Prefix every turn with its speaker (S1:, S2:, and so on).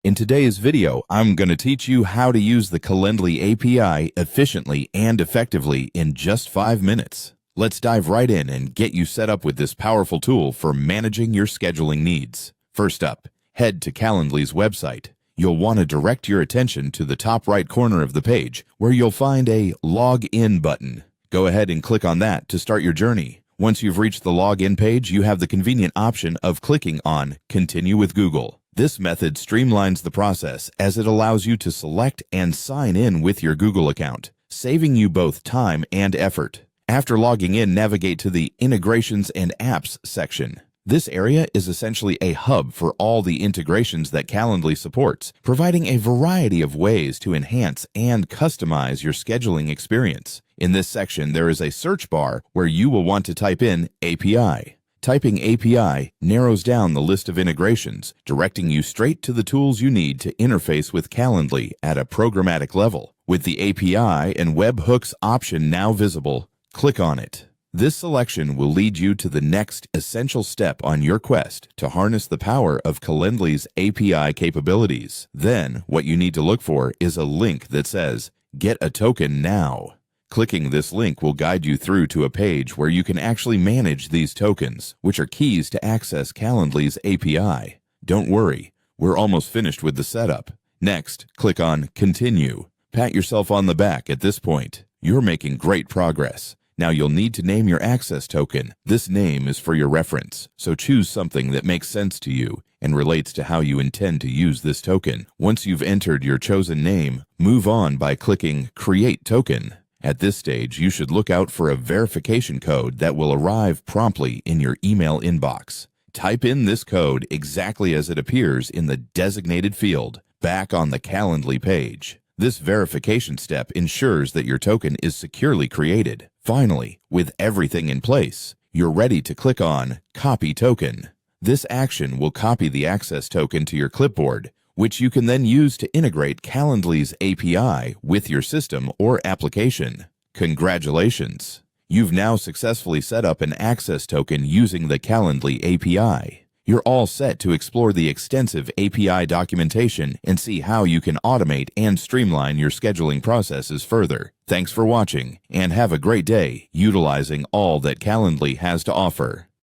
S1: In today's video, I'm going to teach you how to use the Calendly API efficiently and effectively in just 5 minutes. Let's dive right in and get you set up with this powerful tool for managing your scheduling needs. First up, head to Calendly's website. You'll want to direct your attention to the top right corner of the page where you'll find a Log In button. Go ahead and click on that to start your journey. Once you've reached the login page, you have the convenient option of clicking on Continue with Google. This method streamlines the process as it allows you to select and sign in with your Google account, saving you both time and effort. After logging in, navigate to the Integrations and Apps section. This area is essentially a hub for all the integrations that Calendly supports, providing a variety of ways to enhance and customize your scheduling experience. In this section, there is a search bar where you will want to type in API. Typing API narrows down the list of integrations, directing you straight to the tools you need to interface with Calendly at a programmatic level. With the API and webhooks option now visible, click on it. This selection will lead you to the next essential step on your quest to harness the power of Calendly's API capabilities. Then, what you need to look for is a link that says, "Get a token now." Clicking this link will guide you through to a page where you can actually manage these tokens, which are keys to access Calendly's API. Don't worry, we're almost finished with the setup. Next, click on Continue. Pat yourself on the back at this point. You're making great progress. Now you'll need to name your access token. This name is for your reference, so choose something that makes sense to you and relates to how you intend to use this token. Once you've entered your chosen name, move on by clicking Create Token. At this stage, you should look out for a verification code that will arrive promptly in your email inbox. Type in this code exactly as it appears in the designated field back on the Calendly page. This verification step ensures that your token is securely created. Finally, with everything in place, you're ready to click on Copy Token. This action will copy the access token to your clipboard, which you can then use to integrate Calendly's API with your system or application. Congratulations! You've now successfully set up an access token using the Calendly API. You're all set to explore the extensive API documentation and see how you can automate and streamline your scheduling processes further. Thanks for watching, and have a great day utilizing all that Calendly has to offer.